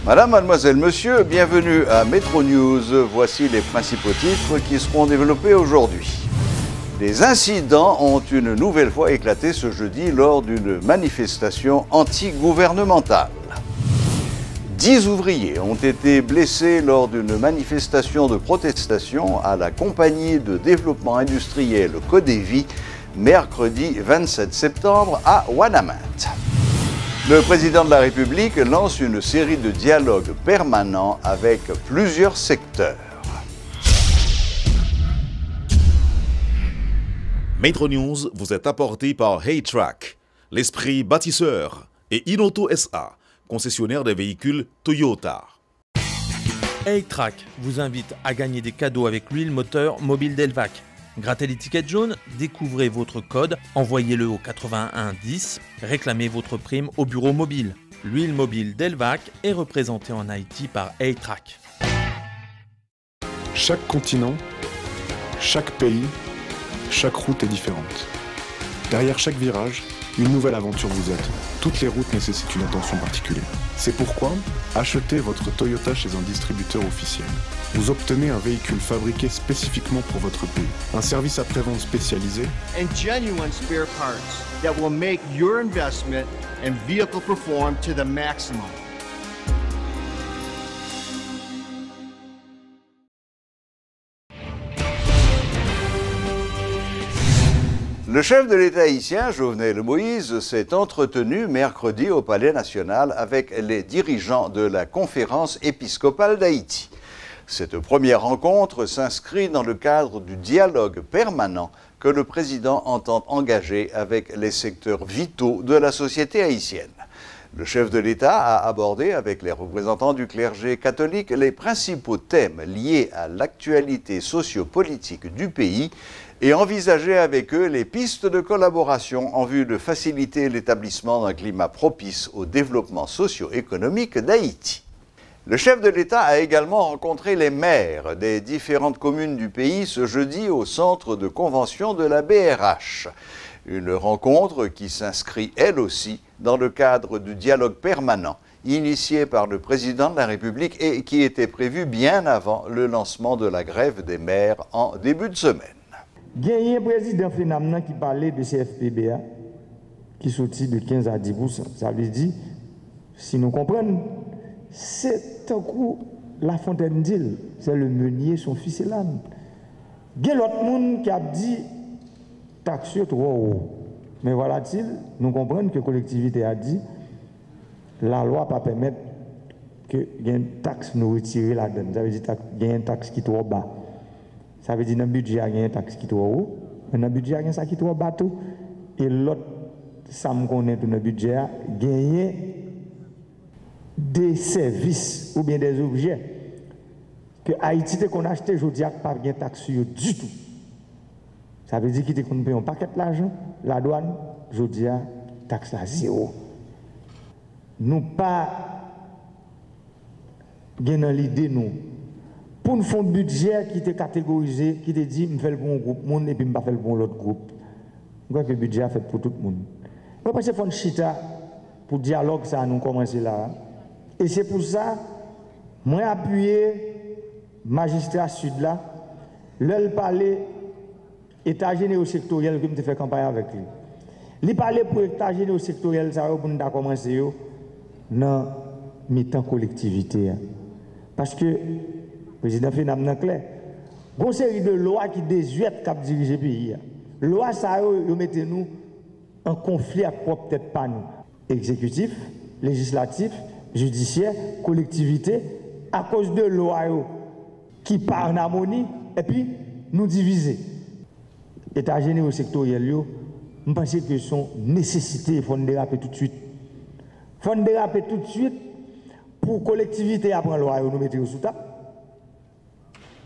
Madame, mademoiselle, monsieur, bienvenue à Metro News. Voici les principaux titres qui seront développés aujourd'hui. Des incidents ont une nouvelle fois éclaté ce jeudi lors d'une manifestation anti-gouvernementale. 10 ouvriers ont été blessés lors d'une manifestation de protestation à la compagnie de développement industriel Codevi, mercredi 27 septembre à Ouanaminthe. Le président de la République lance une série de dialogues permanents avec plusieurs secteurs. Metro News vous est apporté par Haytrack, l'esprit bâtisseur, et Inoto SA, concessionnaire des véhicules Toyota. Haytrack vous invite à gagner des cadeaux avec l'huile moteur mobile Delvac. Grattez l'étiquette jaune, découvrez votre code, envoyez-le au 8110, réclamez votre prime au bureau mobile. L'huile mobile Delvac est représentée en Haïti par Haytrack. Chaque continent, chaque pays, chaque route est différente. Derrière chaque virage, une nouvelle aventure vous attend. Toutes les routes nécessitent une attention particulière. C'est pourquoi, achetez votre Toyota chez un distributeur officiel. Vous obtenez un véhicule fabriqué spécifiquement pour votre pays, un service après-vente spécialisé and genuine spare parts that will make your investment and vehicle perform to the maximum. Le chef de l'État haïtien, Jovenel Moïse, s'est entretenu mercredi au Palais national avec les dirigeants de la Conférence épiscopale d'Haïti. Cette première rencontre s'inscrit dans le cadre du dialogue permanent que le président entend engager avec les secteurs vitaux de la société haïtienne. Le chef de l'État a abordé avec les représentants du clergé catholique les principaux thèmes liés à l'actualité sociopolitique du pays et envisagé avec eux les pistes de collaboration en vue de faciliter l'établissement d'un climat propice au développement socio-économique d'Haïti. Le chef de l'État a également rencontré les maires des différentes communes du pays ce jeudi au centre de convention de la BRH. Une rencontre qui s'inscrit elle aussi dans le cadre du dialogue permanent initié par le président de la République et qui était prévu bien avant le lancement de la grève des maires en début de semaine. Il y a un président Fenamnan qui parlait de CFPBA qui sortit de 15 à 10%. Ça veut dire, si nous comprenons, c'est un coup La Fontaine d'Île, c'est le meunier, son fils et l'âne. Il y a l'autre monde qui a dit taxe trop haut. Mais voilà-t-il, nous comprenons que la collectivité a dit la loi ne peut pas permettre qu'il y ait une taxe nous retirer là-dedans. Ça veut dire qu'il y a une taxe qui est trop bas. Ça veut dire que dans le budget, il y a une taxe qui est trop haut. Mais dans le budget, il y a une taxe qui est trop bas tout. Et l'autre, ça me connaît dans le budget, il y a des services ou bien des objets que Haïti qu'on a acheté aujourd'hui pas de taxe sur eux du tout. Ça veut dire qu'il qu'on paye un paquet d'argent, la douane, aujourd'hui taxe à zéro. Nous pas dans l'idée nous pour nous faire un budget qui était catégorisé, qui te dit je fais le bon groupe monde et puis je pas faire le bon l'autre groupe. Je crois que le budget a fait pour tout le monde. Je pense que c'est un chita pour dialogue ça nous commencer là. Et c'est pour ça, moi appuyé magistrat sud là, leur parler état général sectoriel que je fais campagne avec lui. Il parlait pour état général sectoriel ça pour nous commencer dans mi-temps collectivité. Parce que le président Fenamnan clair, il y a une série de lois qui désuètent cap diriger le pays. Loi ça yo mettez nous en conflit avec peut-être pas nous. Exécutif, législatif, judiciaire, collectivité, à cause de loi qui part en harmonie et puis nous diviser. État général sectoriel, je pense que son nécessité, il faut déraper tout de suite. Il faut déraper tout de suite pour la collectivité apprendre loi nous mettre sous table.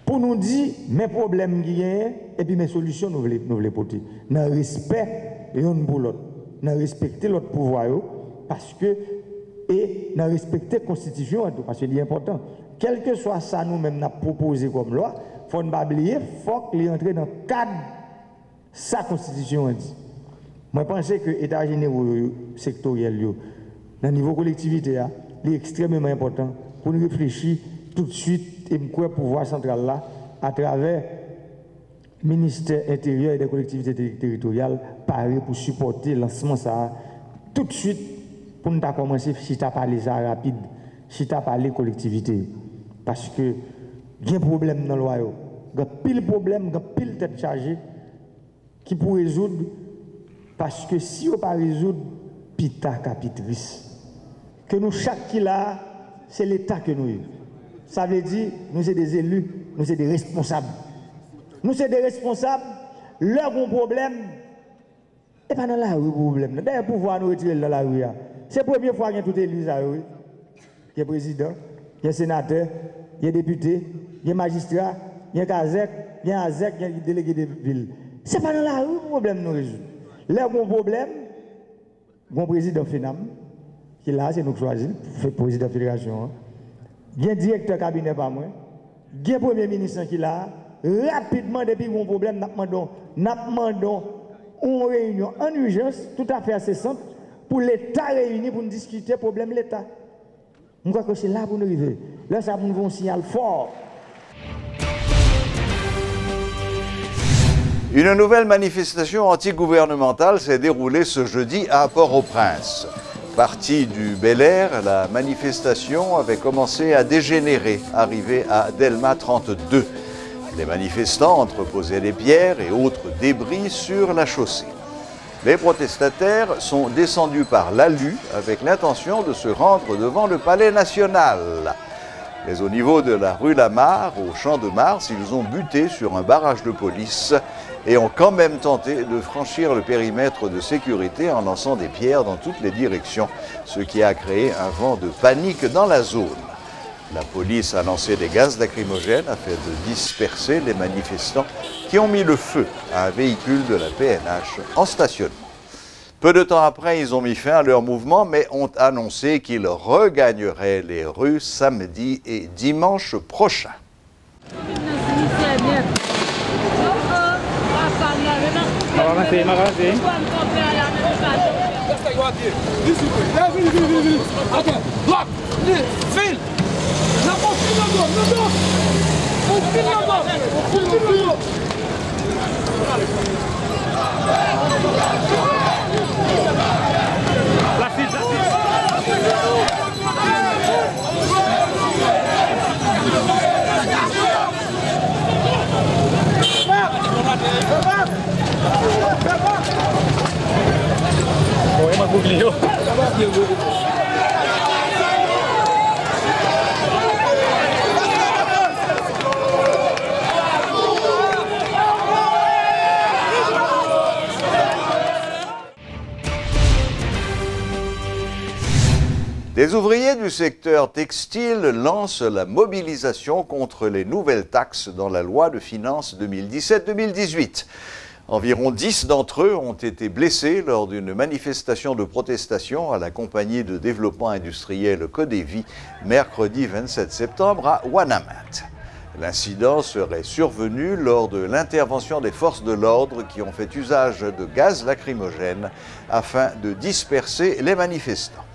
Pour nous dire mes problèmes qui sont et puis mes solutions nous voulons porter. Dans le respect l'un pour l'autre. Dans respecter l'autre pouvoir parce que et dans respecter la Constitution parce que c'est important. Quel que soit ça nous-mêmes n'a proposé comme loi, il faut ne pas oublier, il faut qu'il entre dans le cadre sa Constitution dit. Moi je pense que l'État général sectoriel dans le niveau collectivité est extrêmement important pour nous réfléchir tout de suite et me pouvoir central là, à travers le ministère intérieur et des collectivités territoriales, pareil pour supporter le lancement ça tout de suite pour nous commencer si tu as parlé ça rapide, si tu as parlé collectivité. Parce que il y a un problème dans le royaume, il y a pile problème, il y a pile tête chargée qui pour résoudre, parce que si on ne pas résoudre, pita capitrice. Que nous, chaque qui là, c'est l'État que nous avons. Ça veut dire, nous sommes des élus, nous sommes des responsables. Nous sommes des responsables, leur bon problème, et pas dans la rue problème. D'ailleurs, pouvoir nous retirer dans la rue. C'est la première fois qu'il y a tout élu ça, oui. Il y a président, il y a sénateur, il y a député, il y a magistrat, il y a Kazek, il y a Azek, il y a délégué de ville. C'est pas dans la rue le problème nous résout. Leur bon problème, bon président FENAM, qui est là, c'est nous qui choisissons, président de la fédération. Il y a un directeur cabinet pas moi. Il y a un premier ministre qui est là. Rapidement, depuis mon problème, nous demandons une réunion en urgence, tout à fait assez simple, pour l'État réuni pour nous discuter du problème de l'État. Je crois que c'est là pour nous arriver. Là, ça nous un signal fort. Une nouvelle manifestation antigouvernementale s'est déroulée ce jeudi à Port-au-Prince. Partie du Bel Air, la manifestation avait commencé à dégénérer, arrivée à Delma 32. Les manifestants entreposaient des pierres et autres débris sur la chaussée. Les protestataires sont descendus par l'ALU avec l'intention de se rendre devant le Palais national. Mais au niveau de la rue Lamar, au Champ de Mars, ils ont buté sur un barrage de police et ont quand même tenté de franchir le périmètre de sécurité en lançant des pierres dans toutes les directions, ce qui a créé un vent de panique dans la zone. La police a lancé des gaz lacrymogènes afin de disperser les manifestants qui ont mis le feu à un véhicule de la PNH en stationnement. Peu de temps après, ils ont mis fin à leur mouvement, mais ont annoncé qu'ils regagneraient les rues samedi et dimanche prochain. Les ouvriers du secteur textile lancent la mobilisation contre les nouvelles taxes dans la loi de finances 2017-2018. Environ 10 d'entre eux ont été blessés lors d'une manifestation de protestation à la compagnie de développement industriel Codevi mercredi 27 septembre à Ouanaminthe. L'incident serait survenu lors de l'intervention des forces de l'ordre qui ont fait usage de gaz lacrymogène afin de disperser les manifestants.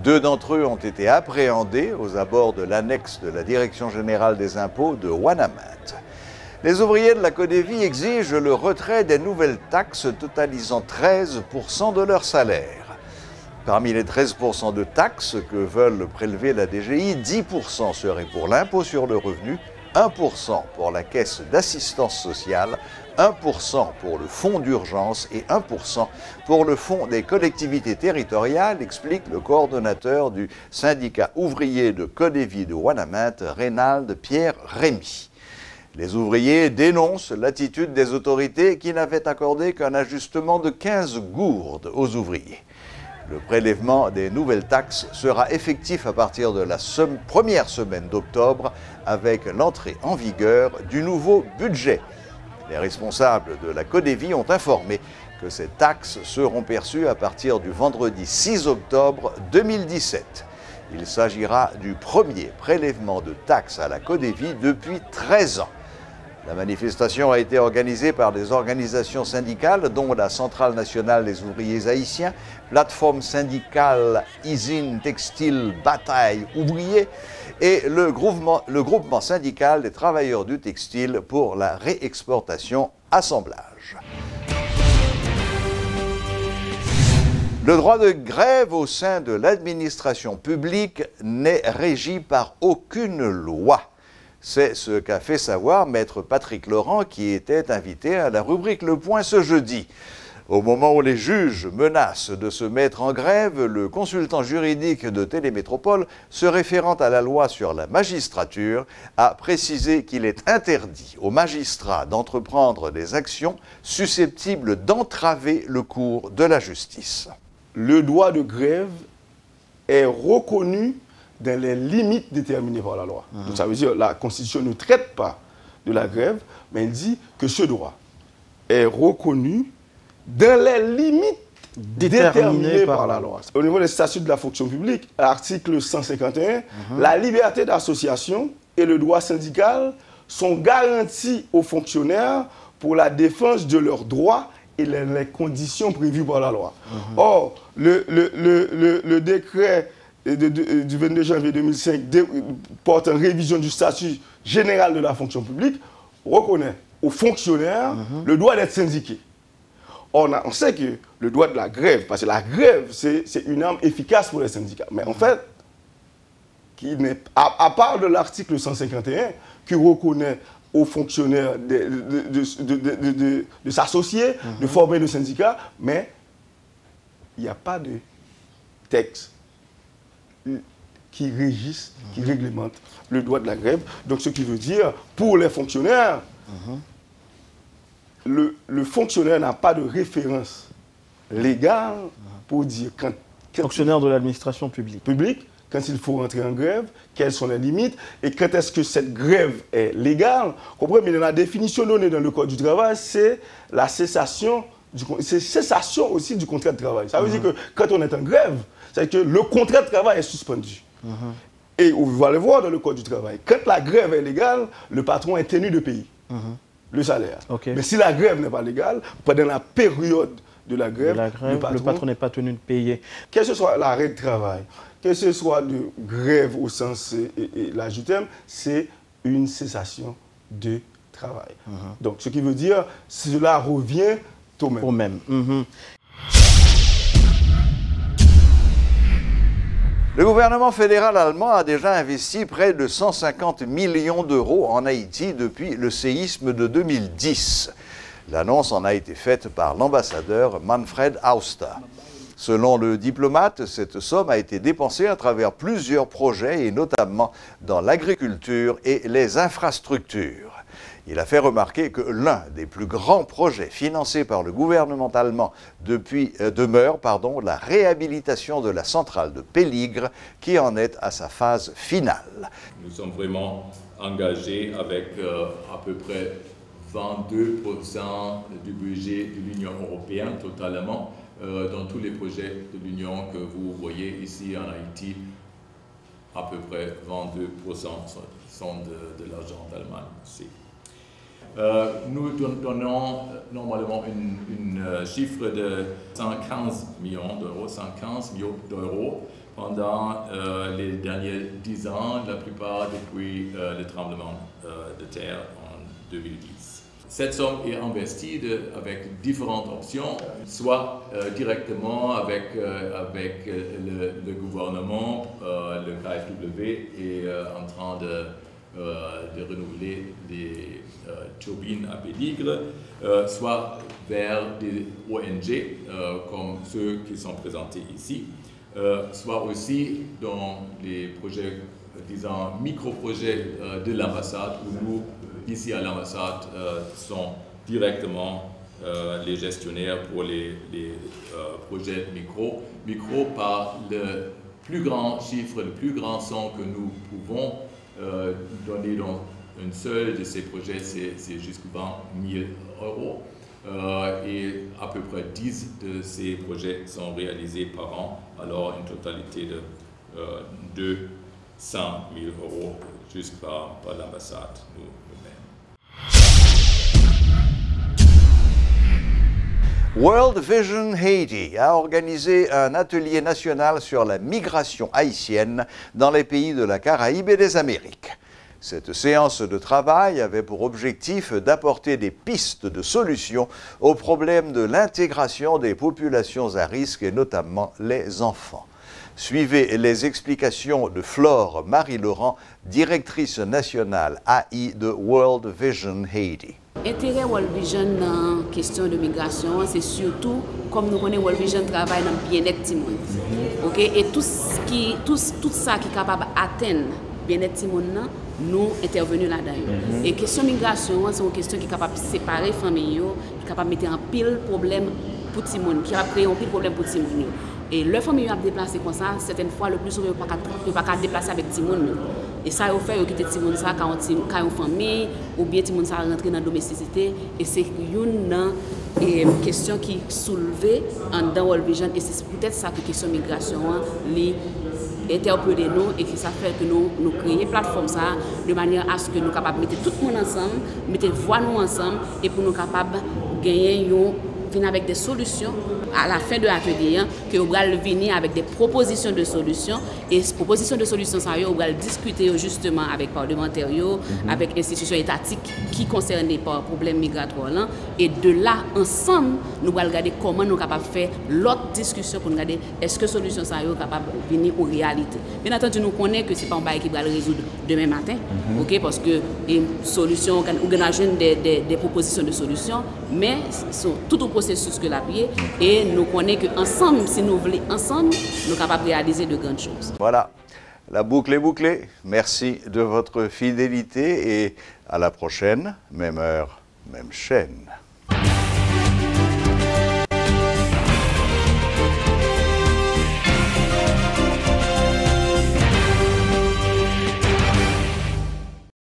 2 d'entre eux ont été appréhendés aux abords de l'annexe de la Direction générale des impôts de Ouanaminthe. Les ouvriers de la Codevi exigent le retrait des nouvelles taxes totalisant 13% de leur salaire. Parmi les 13% de taxes que veulent prélever la DGI, 10% seraient pour l'impôt sur le revenu, 1% pour la caisse d'assistance sociale, 1% pour le fonds d'urgence et 1% pour le fonds des collectivités territoriales, explique le coordonnateur du syndicat ouvrier de Codevi de Ouanaminthe, Reynald Pierre Rémy. Les ouvriers dénoncent l'attitude des autorités qui n'avaient accordé qu'un ajustement de 15 gourdes aux ouvriers. Le prélèvement des nouvelles taxes sera effectif à partir de la première semaine d'octobre avec l'entrée en vigueur du nouveau budget. Les responsables de la Codevi ont informé que ces taxes seront perçues à partir du vendredi 6 octobre 2017. Il s'agira du premier prélèvement de taxes à la Codevi depuis 13 ans. La manifestation a été organisée par des organisations syndicales, dont la Centrale nationale des ouvriers haïtiens, plateforme syndicale Usine Textile Bataille Ouvrier et le groupement syndical des travailleurs du textile pour la réexportation assemblage. Le droit de grève au sein de l'administration publique n'est régi par aucune loi. C'est ce qu'a fait savoir Maître Patrick Laurent, qui était invité à la rubrique Le Point ce jeudi. Au moment où les juges menacent de se mettre en grève, le consultant juridique de Télémétropole, se référant à la loi sur la magistrature, a précisé qu'il est interdit aux magistrats d'entreprendre des actions susceptibles d'entraver le cours de la justice. Le droit de grève est reconnu dans les limites déterminées par la loi. Donc ça veut dire que la Constitution ne traite pas de la grève, mais elle dit que ce droit est reconnu dans les limites déterminées par la loi. Au niveau des statuts de la fonction publique, l'article 151, la liberté d'association et le droit syndical sont garantis aux fonctionnaires pour la défense de leurs droits et les conditions prévues par la loi. Or, le décret du 22 janvier 2005 porte en révision du statut général de la fonction publique, reconnaît aux fonctionnaires le droit d'être syndiqué. Or, on sait que le droit de la grève, parce que la grève, c'est une arme efficace pour les syndicats. Mais en fait, à part de l'article 151, qui reconnaît aux fonctionnaires de s'associer, de former des syndicats, mais il n'y a pas de texte qui régisse, qui réglemente le droit de la grève. Donc, ce qui veut dire, pour les fonctionnaires, le fonctionnaire n'a pas de référence légale pour dire quand fonctionnaire de l'administration publique. Quand il faut entrer en grève, quelles sont les limites et quand est-ce que cette grève est légale. Comprenez, mais la définition donnée dans le Code du travail, c'est la cessation, cessation aussi du contrat de travail. Ça veut dire que quand on est en grève, c'est que le contrat de travail est suspendu. Et vous allez voir dans le Code du travail, quand la grève est légale, le patron est tenu de payer le salaire. Mais si la grève n'est pas légale, pendant la période de la grève, le patron n'est pas tenu de payer. Que ce soit l'arrêt de travail, que ce soit de grève au sens large du terme, c'est une cessation de travail. Donc, ce qui veut dire, cela revient au même. Le gouvernement fédéral allemand a déjà investi près de 150 millions d'euros en Haïti depuis le séisme de 2010. L'annonce en a été faite par l'ambassadeur Manfred Auster. Selon le diplomate, cette somme a été dépensée à travers plusieurs projets et notamment dans l'agriculture et les infrastructures. Il a fait remarquer que l'un des plus grands projets financés par le gouvernement allemand demeure la réhabilitation de la centrale de Péligre qui en est à sa phase finale. Nous sommes vraiment engagés avec à peu près 22% du budget de l'Union européenne totalement dans tous les projets de l'Union que vous voyez ici en Haïti. À peu près 22% sont de l'argent d'Allemagne aussi. Nous donnons normalement un chiffre de 115 millions d'euros pendant les derniers 10 ans, la plupart depuis le tremblement de terre en 2010. Cette somme est investie avec différentes options, soit directement avec le gouvernement, le KfW est en train de renouveler des turbines à Péligre, soit vers des ONG comme ceux qui sont présentés ici, soit aussi dans les projets, disons, micro-projets de l'ambassade où nous, ici à l'ambassade, sont directement les gestionnaires pour les projets micro par le plus grand chiffre, le plus grand somme que nous pouvons donner dans un seul de ces projets, c'est jusqu'à 20 000 euros. Et à peu près 10 de ces projets sont réalisés par an, alors une totalité de 200 000 euros juste par l'ambassade nous-mêmes. World Vision Haiti a organisé un atelier national sur la migration haïtienne dans les pays de la Caraïbe et des Amériques. Cette séance de travail avait pour objectif d'apporter des pistes de solutions aux problèmes de l'intégration des populations à risque et notamment les enfants. Suivez les explications de Flore Marie-Laurent, directrice nationale AI de World Vision Haiti. L'intérêt World Vision dans la question de migration, c'est surtout, comme nous connaissons, World Vision travaille dans le bien-être de tout. Et tout ça qui est capable d'atteindre le bien-être de nous intervenons là-dedans. Et la question de migration, c'est une question qui est capable de séparer les familles, qui est capable de mettre un pile problème pour tout le monde, qui est capable de créer un pile problème pour tout le monde. Et les familles ont déplacé comme ça, certaines fois, le plus souvent, ils ne peuvent pas déplacer avec tout le monde. Et ça, ils fait quitter tout le monde quand ils ont une famille, ou bien tout le monde rentre dans la domesticité. Et c'est une question qui est soulevée dans World Vision. Et c'est peut-être ça que la question de migration interpeller nous et que ça fait que nous créons une plateforme ça, de manière à ce que nous soyons capables de mettre tout le monde ensemble, mettre voix nous ensemble et pour nous capables de gagner venir avec des solutions à la fin de l'atelier, que nous allons venir avec des propositions de solutions et ces propositions de solutions, nous allons discuter justement avec les parlementaires, avec les institutions étatiques qui concernent les problèmes migratoires. Et de là, ensemble, nous allons regarder comment nous sommes capables de faire l'autre discussion pour nous regarder est-ce que les solutions sont capables de venir aux réalités. Bien entendu, nous connaissons que ce n'est pas un bail qui va le résoudre demain matin, parce que les solutions, nous avons des propositions de solutions, mais sont tout au processus que la pied et nous connaissons qu'ensemble, si nous voulons ensemble, nous sommes capables de réaliser de grandes choses. Voilà, la boucle est bouclée. Merci de votre fidélité et à la prochaine, même heure, même chaîne.